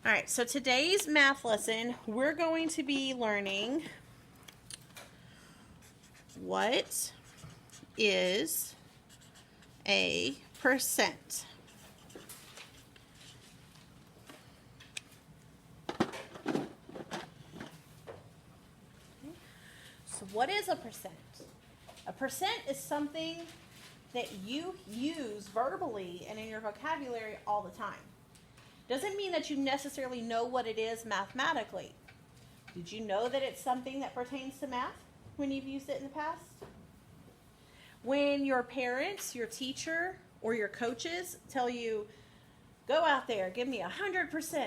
All right, so today's math lesson, we're going to be learning what is a percent. So what is a percent? A percent is something that you use verbally and in your vocabulary all the time. Doesn't mean that you necessarily know what it is mathematically. Did you know that it's something that pertains to math when you've used it in the past? When your parents, your teacher, or your coaches tell you, go out there, give me 100%.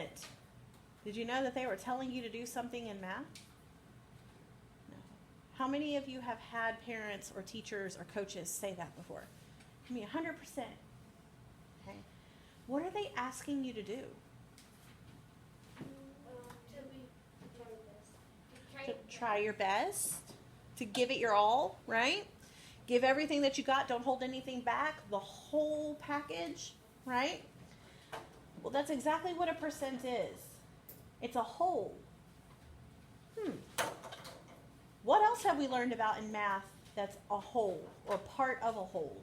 Did you know that they were telling you to do something in math? No. How many of you have had parents or teachers or coaches say that before? Give me 100%. Okay. What are they asking you to do? To try your best, to give it your all, right? Give everything that you got, don't hold anything back, the whole package, right? Well, that's exactly what a percent is. It's a whole. What else have we learned about in math that's a whole or part of a whole?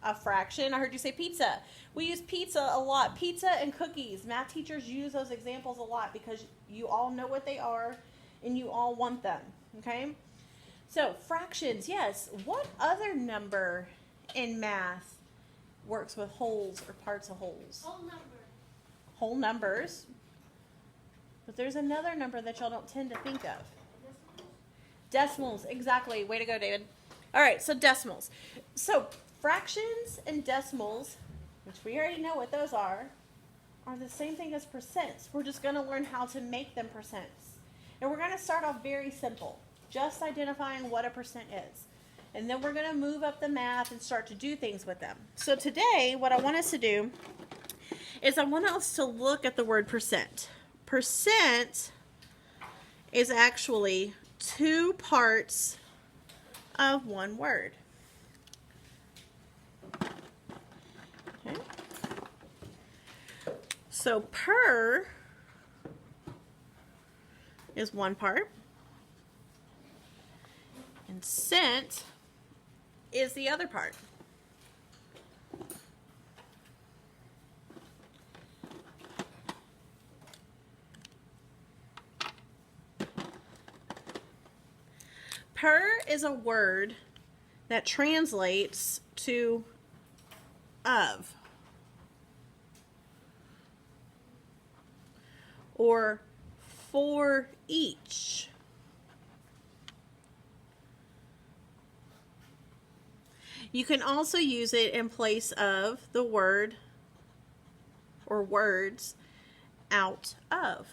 A fraction. I heard you say pizza. We use pizza a lot. Pizza and cookies. Math teachers use those examples a lot because you all know what they are and you all want them. Okay? So, fractions, yes. What other number in math works with wholes or parts of wholes? Whole number. Whole numbers. But there's another number that y'all don't tend to think of. Decimals, exactly. Way to go, David. All right, so decimals. So, fractions and decimals, which we already know what those are the same thing as percents. We're just going to learn how to make them percents. And we're going to start off very simple, just identifying what a percent is. And then we're going to move up the math and start to do things with them. So today, what I want us to do is I want us to look at the word percent. Percent is actually two parts of one word. Okay. So per is one part, and cent is the other part. Per is a word that translates to of or for each. You can also use it in place of the word or words out of.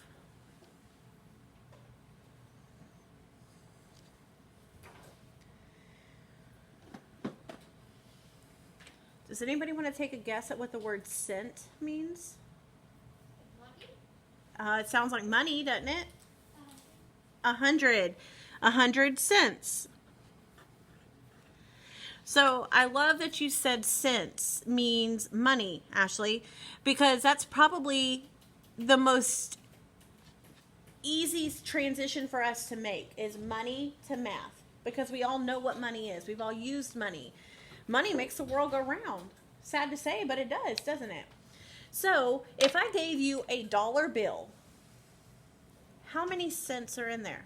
Does anybody want to take a guess at what the word cent means? Money? It sounds like money, doesn't it? 100. 100 cents. So I love that you said cents means money, Ashley, because that's probably the most easiest transition for us to make is money to math, because we all know what money is. We've all used money. Money makes the world go round. Sad to say, but it does, doesn't it? So if I gave you a dollar bill, how many cents are in there?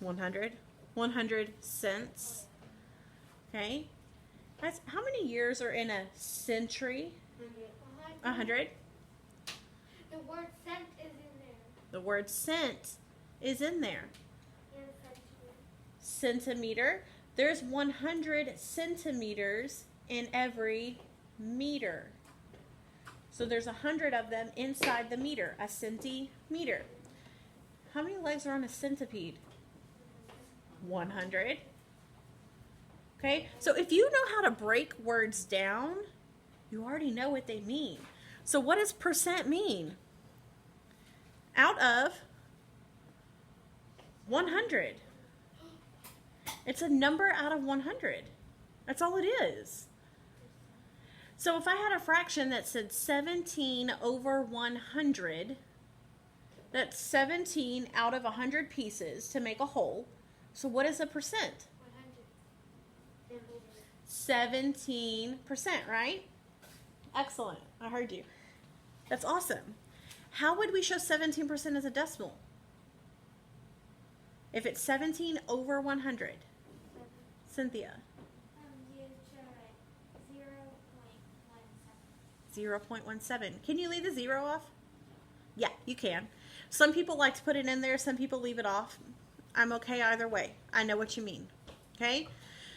100. 100 cents. Okay. That's how many years are in a century? 100. The word cent is in there. The word cent is in there. Centimeter. There's 100 centimeters in every meter. So there's 100 of them inside the meter, a centimeter. How many legs are on a centipede? 100. Okay, so if you know how to break words down, you already know what they mean. So what does percent mean? Out of 100. It's a number out of 100. That's all it is. So if I had a fraction that said 17 over 100, that's 17 out of 100 pieces to make a whole. So what is a percent? 17%, right? Excellent. I heard you. That's awesome. How would we show 17% as a decimal? If it's 17 over 100. Cynthia. You show it 0.17. 0.17. Can you leave the 0 off? Yeah, you can. Some people like to put it in there. Some people leave it off. I'm okay either way. I know what you mean. Okay?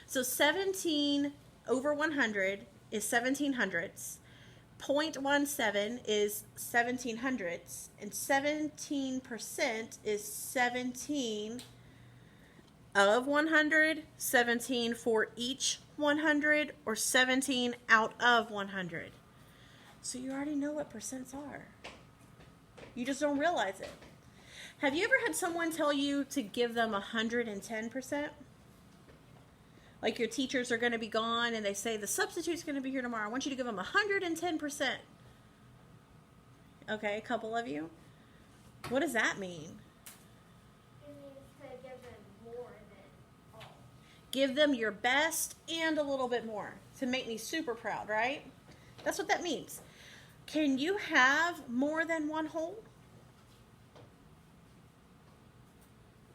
So 17 over 100 is 17 hundredths. 0.17 is 17 hundredths. And 17% is 17 of 100, 17 for each 100, or 17 out of 100. So you already know what percents are. You just don't realize it. Have you ever had someone tell you to give them 110%? Like your teachers are going to be gone and they say the substitute's going to be here tomorrow. I want you to give them 110%. Okay, a couple of you. What does that mean? It means to give them more than all. Give them your best and a little bit more to make me super proud, right? That's what that means. Can you have more than one whole?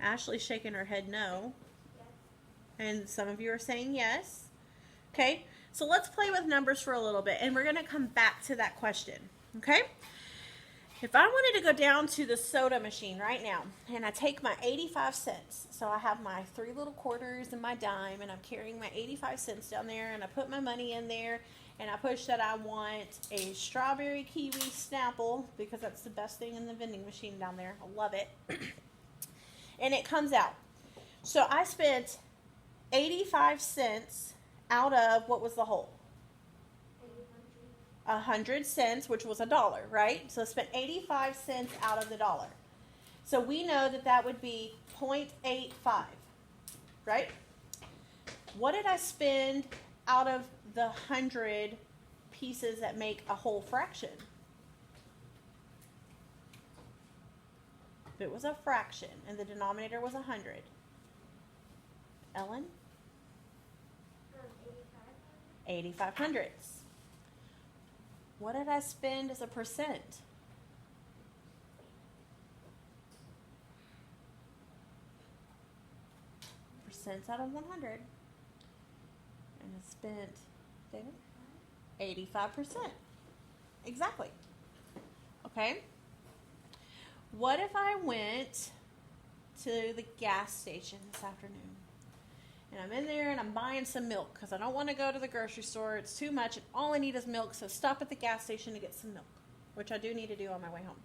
Ashley's shaking her head no. Yes. And some of you are saying yes. Okay, so let's play with numbers for a little bit, and we're going to come back to that question. Okay? If I wanted to go down to the soda machine right now, and I take my 85 cents, so I have my 3 little quarters and my dime, and I'm carrying my 85 cents down there, and I put my money in there, and I push that I want a strawberry kiwi Snapple, because that's the best thing in the vending machine down there. I love it. And it comes out. So I spent 85 cents out of, what was the whole? 100 cents, which was $1, right? So I spent 85 cents out of the dollar. So we know that that would be 0.85, right? What did I spend out of the 100 pieces that make a whole fraction? If it was a fraction and the denominator was 100. Ellen? 85 hundredths. What did I spend as a percent? Percents out of 100. And I spent, David? 85%. Exactly. Okay. What if I went to the gas station this afternoon? And I'm in there and I'm buying some milk because I don't want to go to the grocery store. It's too much and all I need is milk. So stop at the gas station to get some milk, which I do need to do on my way home.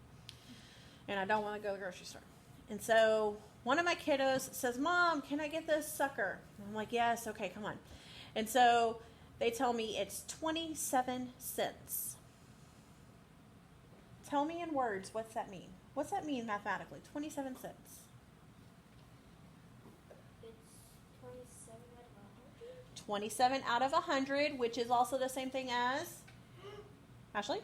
And I don't want to go to the grocery store. And so one of my kiddos says, Mom, can I get this sucker? And I'm like, yes, okay, come on. And so they tell me it's 27 cents. Tell me in words, what's that mean? What's that mean mathematically? 27 cents. It's 27 out of 100, which is also the same thing as, Ashley?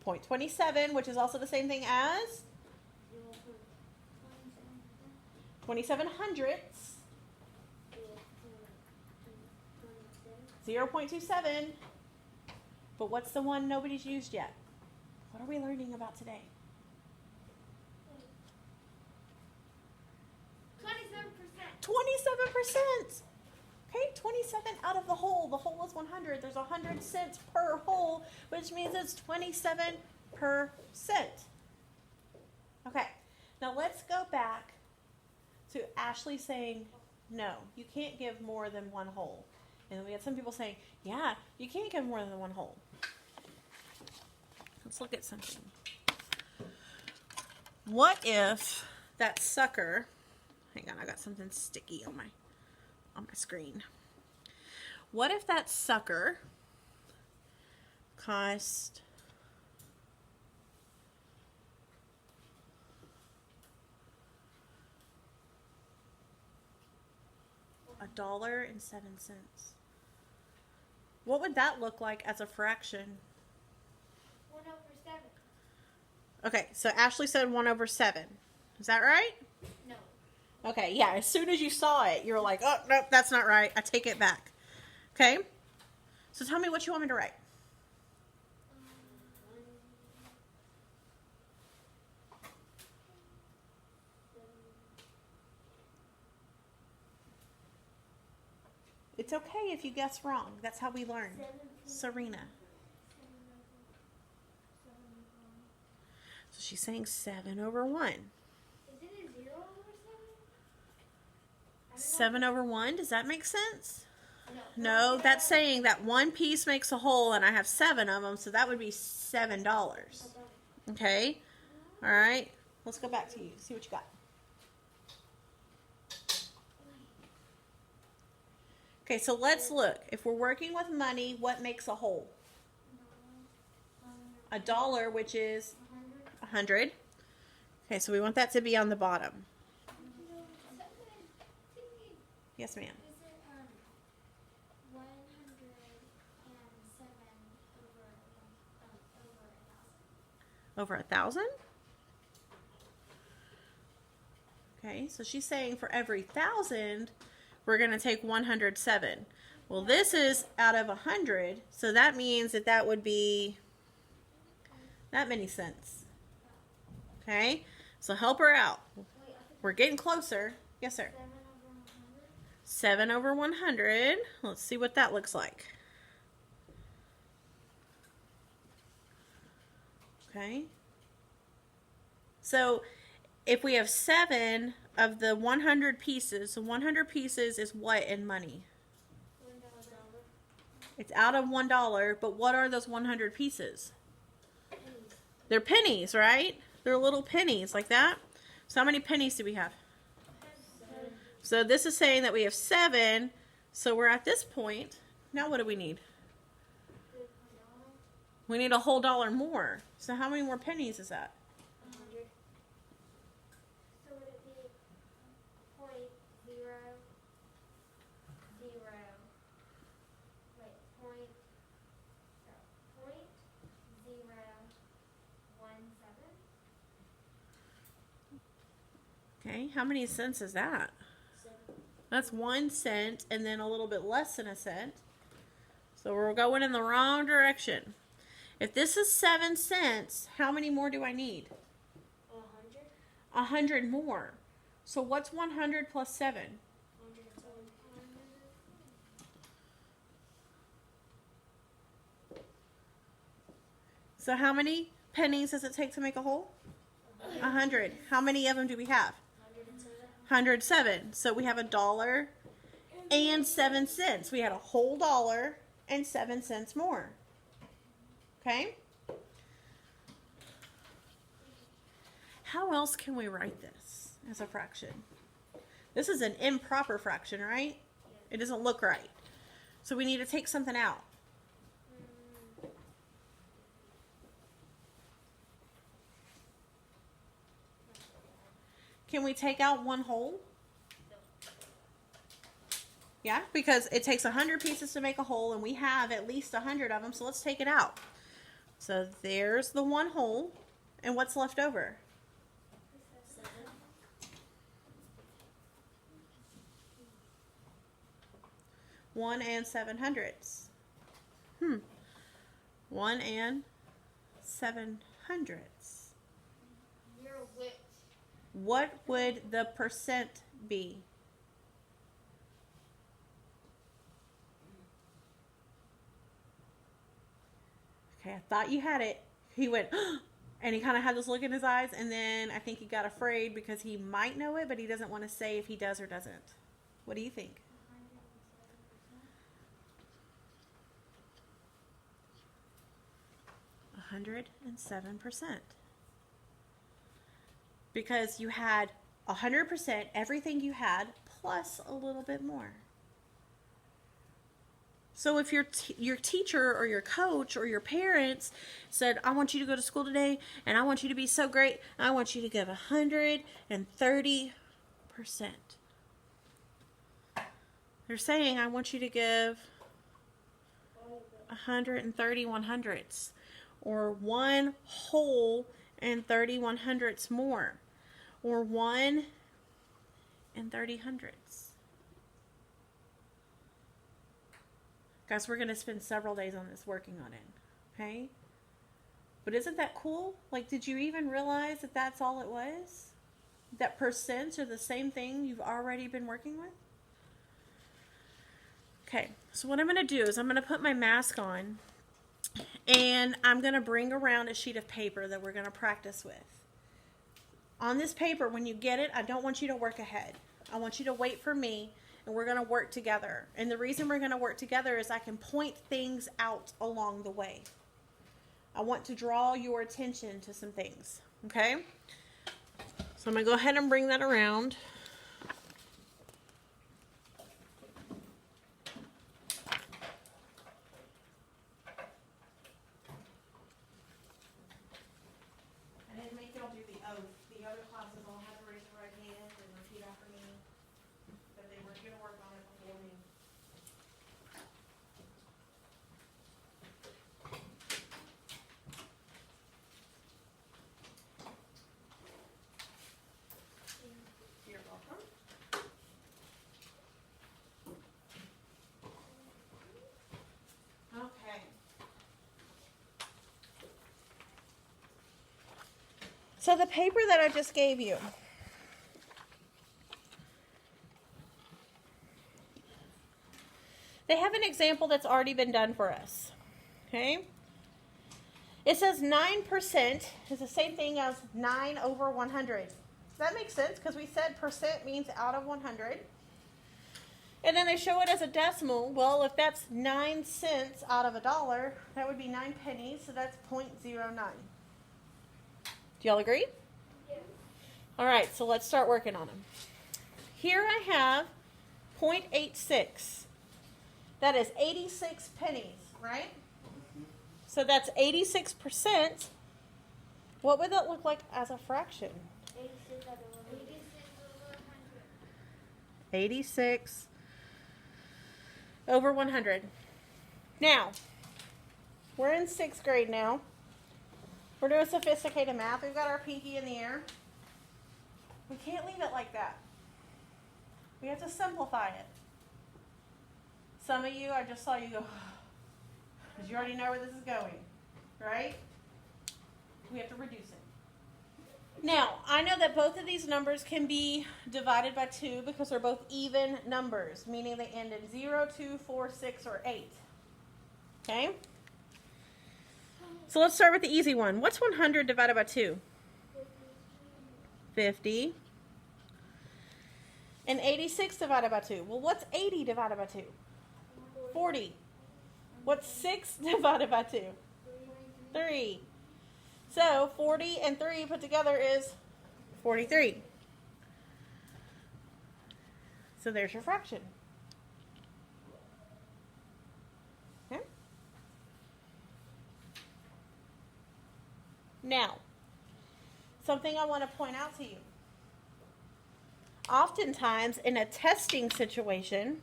0.27, which is also the same thing as 27 hundredths. 0.27. But what's the one nobody's used yet? What are we learning about today? 27%. Okay, 27 out of the whole. The whole is 100. There's 100 cents per whole, which means it's 27%. Okay, now let's go back to Ashley saying, no, you can't give more than one whole. And then we had some people saying, yeah, you can't give more than one whole. Let's look at something. What if that sucker, hang on, I got something sticky on my screen. What if that sucker cost $1.07? What would that look like as a fraction? 1/7. Okay, so Ashley said 1/7. Is that right? No. Okay, yeah, as soon as you saw it, you were like, oh, nope, that's not right. I take it back. Okay? So tell me what you want me to write. It's okay if you guess wrong. That's how we learn. Serena. So she's saying 7/1. Is it a 0/7? 7/1, does that make sense? No. No, that's saying that one piece makes a whole and I have 7 of them, so that would be $7. Okay? All right. Let's go back to you. See what you got. Okay, so let's look. If we're working with money, what makes a whole? $1, which is 100. Okay, so we want that to be on the bottom. Yes, ma'am. Is it 107 over 1,000? Okay, so she's saying for every 1,000, we're going to take 107. Well, this is out of 100, so that means that that would be that many cents. Okay, so help her out. We're getting closer. Yes, sir. 7/100. Let's see what that looks like. Okay. So if we have 7 of the 100 pieces, so 100 pieces is what in money? It's out of $1, but what are those 100 pieces? They're pennies, right? They're little pennies like that. So how many pennies do we have? So this is saying that we have 7. So we're at this point. Now what do we need? We need a whole dollar more. So how many more pennies is that? 100. So would it be 0.00? Wait, so 0.017? Okay, how many cents is that? That's 1 cent and then a little bit less than a cent. So we're going in the wrong direction. If this is 7 cents, how many more do I need? 100. 100 more. So what's 100 plus 7? 107. So how many pennies does it take to make a whole? 100. How many of them do we have? 107. So we have $1.07. We had a whole dollar and 7 cents more. Okay? How else can we write this as a fraction? This is an improper fraction, right? It doesn't look right. So we need to take something out. Can we take out one whole? Yeah, because it takes 100 pieces to make a whole, and we have at least 100 of them, so let's take it out. So there's the one whole, and what's left over? 1 and 700ths. 1 and 700ths. You're a witch. What would the percent be? Okay, I thought you had it. He went, and he kind of had this look in his eyes, and then I think he got afraid because he might know it, but he doesn't want to say if he does or doesn't. What do you think? 107%. Because you had 100%, everything you had, plus a little bit more. So if your teacher or your coach or your parents said, I want you to go to school today and I want you to be so great, I want you to give 130%. They're saying, I want you to give 130 100ths, or 1 whole and 30 100ths more, or 1 and 30 hundredths. Guys, we're going to spend several days on this working on it, okay? But isn't that cool? Like, did you even realize that that's all it was? That percents are the same thing you've already been working with? Okay, so what I'm going to do is I'm going to put my mask on, and I'm going to bring around a sheet of paper that we're going to practice with. On this paper, when you get it, I don't want you to work ahead. I want you to wait for me, and we're going to work together. And the reason we're going to work together is I can point things out along the way. I want to draw your attention to some things, okay? So I'm going to go ahead and bring that around. I didn't make y'all do the oath. The other classes all had to raise their right hand and repeat after me, but they were going to work on it before me. You're welcome. Okay. So the paper that I just gave you, they have an example that's already been done for us. Okay? It says 9% is the same thing as 9 over 100. Does that make sense? Because we said percent means out of 100. And then they show it as a decimal. Well, if that's 9 cents out of $1, that would be 9 pennies, so that's 0.09. Do y'all agree? Yes. All right, so let's start working on them. Here I have 0.86. That is 86 pennies, right? So that's 86%. What would that look like as a fraction? 86 over 100. 86 over 100. Now, we're in 6th grade now. We're doing sophisticated math. We've got our pinky in the air. We can't leave it like that. We have to simplify it. Some of you, I just saw you go, because you already know where this is going, right? We have to reduce it. Now, I know that both of these numbers can be divided by 2 because they're both even numbers, meaning they end in 0, 2, 4, 6, or 8. Okay? So let's start with the easy one. What's 100 divided by 2? 50. And 86 divided by 2? Well, what's 80 divided by 2? 40. What's 6 divided by 2? 3. So 40 and 3 put together is 43. So there's your fraction. Okay? Now, something I want to point out to you. Oftentimes, in a testing situation,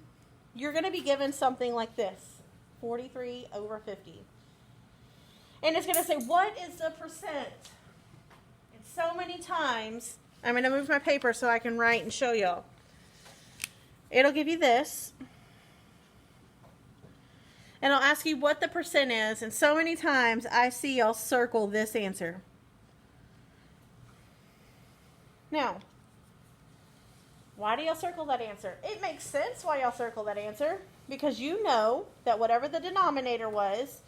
you're going to be given something like this, 43 over 50. And it's going to say, what is the percent? And so many times, I'm going to move my paper so I can write and show y'all. It'll give you this. And I'll ask you what the percent is. And so many times, I see y'all circle this answer. Now, why do y'all circle that answer? It makes sense why y'all circle that answer. Because you know that whatever the denominator was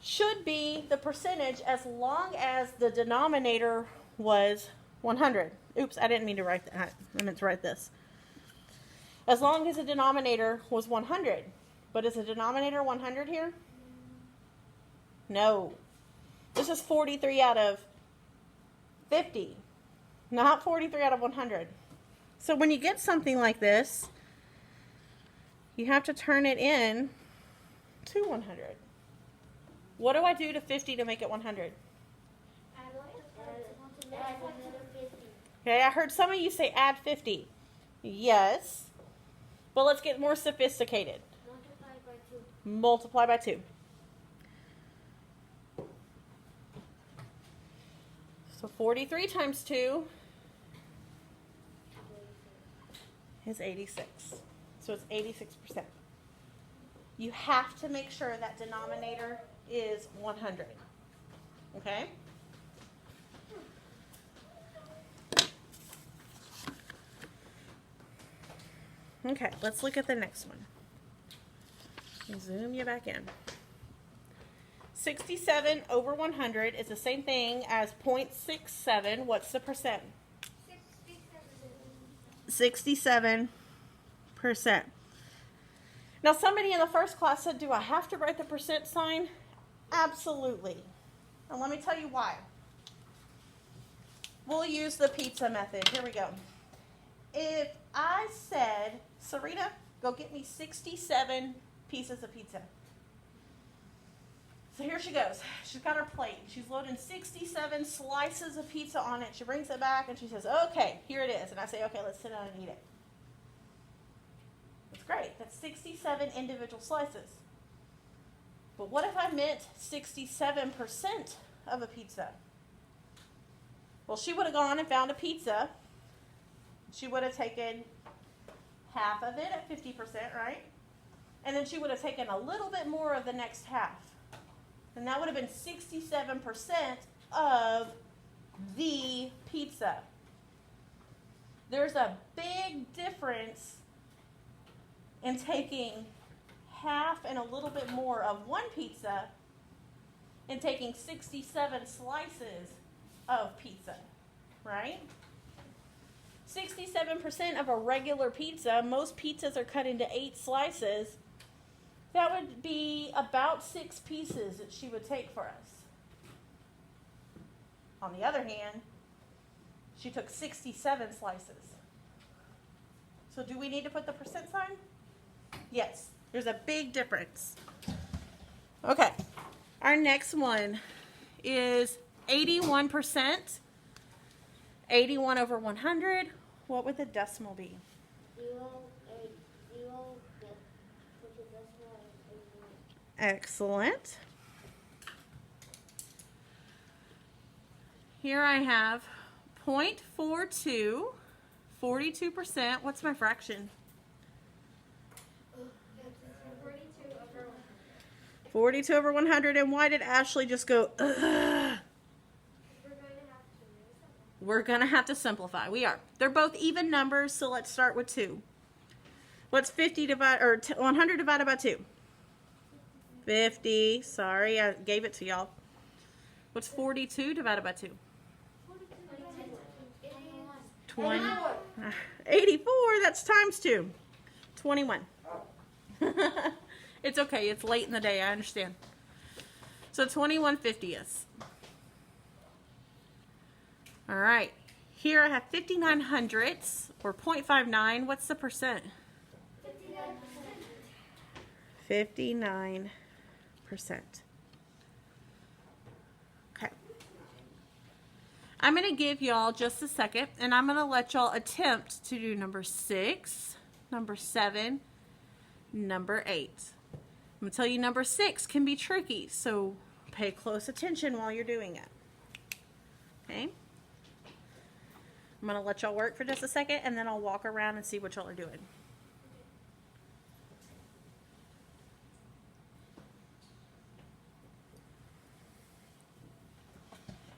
should be the percentage as long as the denominator was 100. Oops, I didn't mean to write that. I meant to write this. As long as the denominator was 100. But is the denominator 100 here? No. This is 43 out of 50. Not 43 out of 100. So when you get something like this, you have to turn it in to 100. What do I do to 50 to make it 100? Okay, I heard some of you say add 50. Yes. But let's get more sophisticated. Multiply by 2. multiply by 2. So 43 times 2 is 86. So it's 86%. You have to make sure that denominator is 100. Okay? Okay, let's look at the next one. Zoom you back in. 67 over 100 is the same thing as 0.67. What's the percent? 67%. Now, somebody in the first class said, do I have to write the percent sign? Absolutely. And let me tell you why. We'll use the pizza method. Here we go. If I said, Sarita, go get me 67 pieces of pizza. So here she goes. She's got her plate. She's loading 67 slices of pizza on it. She brings it back and she says, okay, here it is. And I say, okay, let's sit down and eat it. That's great. That's 67 individual slices. But what if I meant 67% of a pizza? Well, she would have gone and found a pizza. She would have taken half of it at 50%, right? And then she would have taken a little bit more of the next half. And that would have been 67% of the pizza. There's a big difference in taking half and a little bit more of one pizza and taking 67 slices of pizza, right? 67% of a regular pizza, most pizzas are cut into 8 slices. That would be about 6 pieces that she would take for us. On the other hand, she took 67 slices. So do we need to put the percent sign? Yes, there's a big difference. Okay, our next one is 81%. 81 over 100. What would the decimal be? 0.80, which is decimal and 81. Excellent. Here I have 0.42, 42%. What's my fraction? 42 over 100. 42 over 100. And why did Ashley just go, ugh? We're going to have to simplify. We are. They're both even numbers, so let's start with 2. What's 100 divided by 2? 50. Sorry, I gave it to y'all. What's 42 divided by 2? 20. 84, that's times 2. 21. It's okay. It's late in the day. I understand. So 21/50ths. All right. Here I have 59 hundredths, or 0.59. What's the percent? 59%. Okay. I'm going to give y'all just a second, and I'm going to let y'all attempt to do number 6, number 7, number 8. I'm going to tell you number 6 can be tricky, so pay close attention while you're doing it. Okay? I'm going to let y'all work for just a second, and then I'll walk around and see what y'all are doing.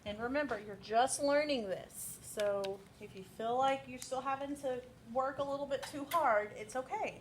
And remember, you're just learning this. So if you feel like you're still having to work a little bit too hard, it's okay.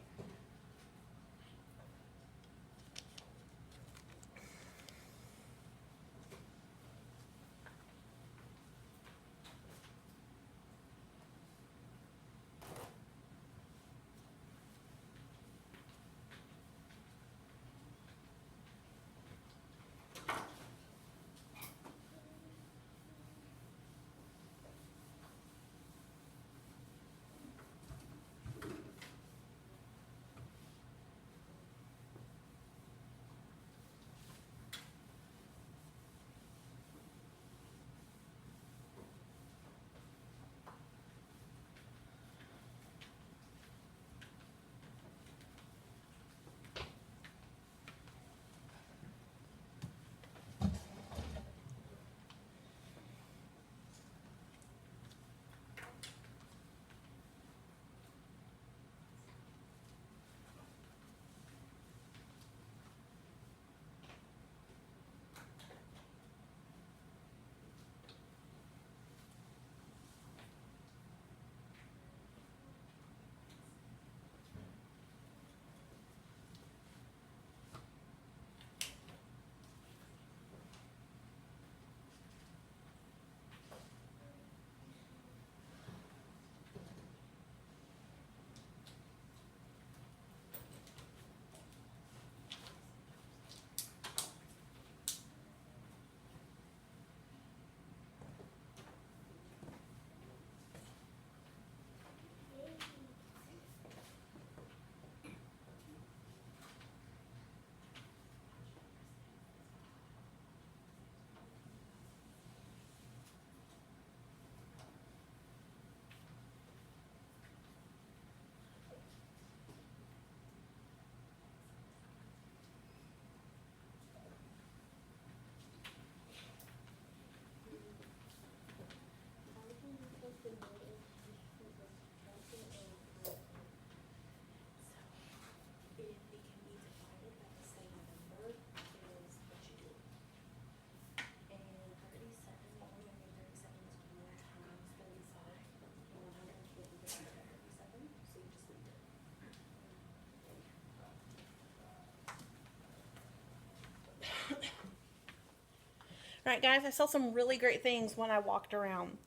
Alright guys, I saw some really great things when I walked around.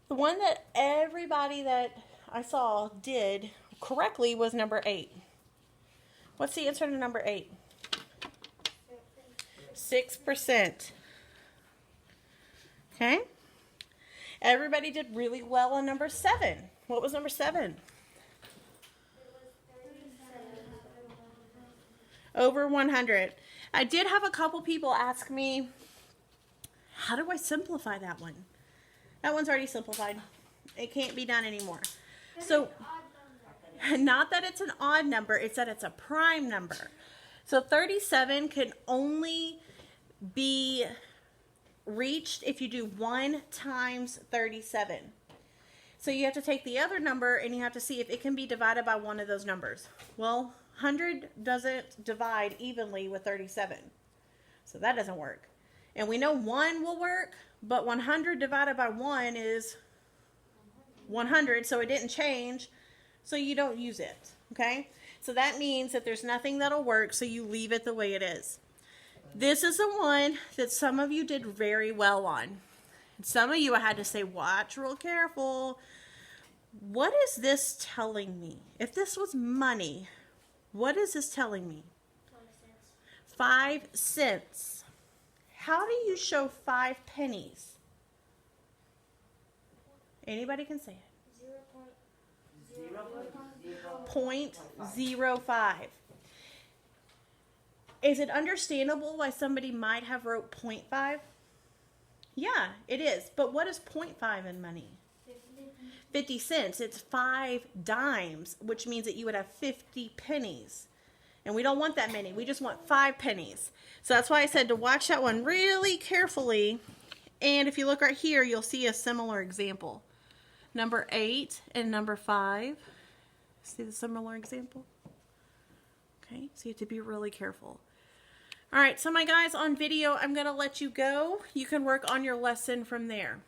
The one that everybody that I saw did correctly was number 8. What's the answer to number 8? 6%. Okay. Everybody did really well on number 7. What was number 7? Over 100. I did have a couple people ask me, how do I simplify that one? That one's already simplified. It can't be done anymore. So, not that it's an odd number, it's that it's a prime number. So 37 can only be reached if you do 1 times 37. So you have to take the other number and you have to see if it can be divided by one of those numbers. Well, 100 doesn't divide evenly with 37. So that doesn't work. And we know 1 will work, but 100 divided by 1 is 100, so it didn't change, so you don't use it, okay? So that means that there's nothing that'll work, so you leave it the way it is. This is the one that some of you did very well on. And some of you, I had to say, watch real careful. What is this telling me? If this was money, what is this telling me? 5 cents. How do you show 5 pennies? Anybody can say it. 0.05. Is it understandable why somebody might have wrote 0.5? Yeah, it is. But what is 0.5 in money? 50 cents. It's 5 dimes, which means that you would have 50 pennies. And we don't want that many. We just want 5 pennies. So that's why I said to watch that one really carefully. And if you look right here, you'll see a similar example. Number 8 and number 5. See the similar example? Okay, so you have to be really careful. All right, so my guys, on video, I'm going to let you go. You can work on your lesson from there.